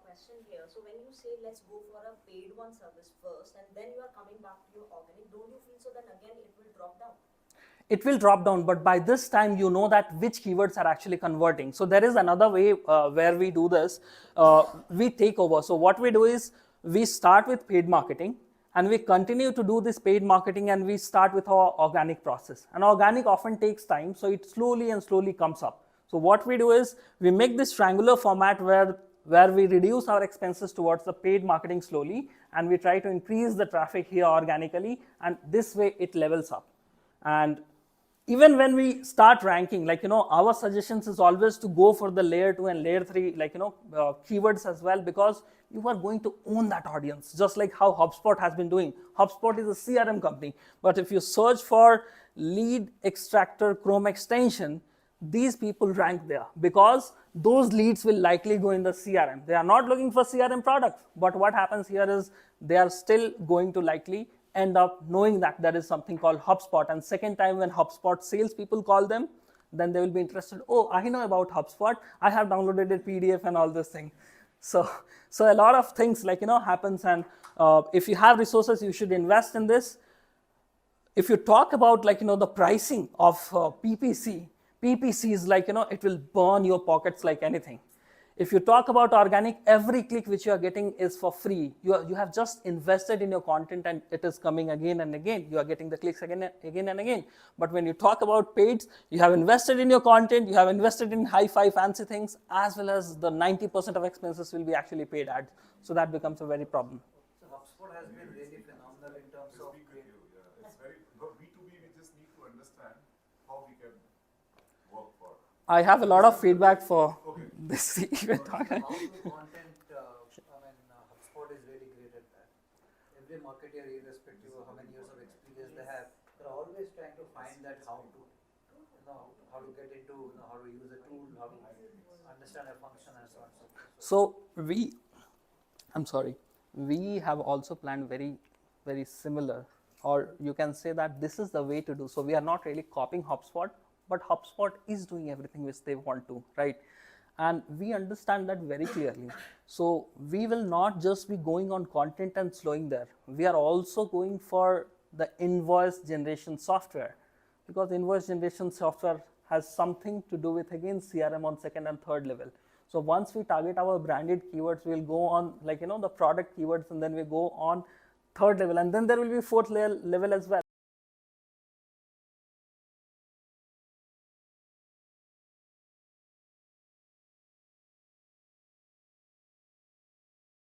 question here. So when you say let's go for a paid one service first and then you are coming back to your organic, don't you feel so then again it will drop down? It will drop down, but by this time you know that which keywords are actually converting. So there is another way where we do this. We take over. So what we do is we start with paid marketing and we continue to do this paid marketing and we start with our organic process. And organic often takes time, so it slowly and slowly comes up. So what we do is we make this triangular format where we reduce our expenses towards the paid marketing slowly and we try to increase the traffic here organically, and this way it levels up. And even when we start ranking, our suggestions is always to go for the layer 2 and layer 3, keywords as well, because you are going to own that audience, just like how HubSpot has been doing. HubSpot is a CRM company, but if you search for lead extractor Chrome extension, these people rank there because those leads will likely go in the CRM. They are not looking for CRM products, but what happens here is they are still going to likely end up knowing that there is something called HubSpot, and second time when HubSpot salespeople call them, then they will be interested. Oh, I know about HubSpot. I have downloaded a PDF and all this thing. So a lot of things happens, and if you have resources, you should invest in this. If you talk about the pricing of PPC is it will burn your pockets like anything. If you talk about organic, every click which you are getting is for free. You have just invested in your content and it is coming again and again. You are getting the clicks again and again. But when you talk about paid, you have invested in your content, you have invested in hi-fi fancy things, as well as the 90% of expenses will be actually paid ads. So that becomes a very problem. So HubSpot has been really phenomenal in terms of... It's very, but B2B, we just need to understand how we can work for. I have a lot of feedback for this event. How to content, HubSpot is really great at that. Every marketer, irrespective of how many years of experience they have, they're always trying to find that how to get into, how to use a tool, how to understand a function and so on. So we have also planned very, very similar, or you can say that this is the way to do. So we are not really copying HubSpot, but HubSpot is doing everything which they want to, right? And we understand that very clearly. So we will not just be going on content and slowing there. We are also going for the invoice generation software, because invoice generation software has something to do with, again, CRM on second and third level. So once we target our branded keywords, we'll go on the product keywords, and then we go on third level, and then there will be fourth level as well.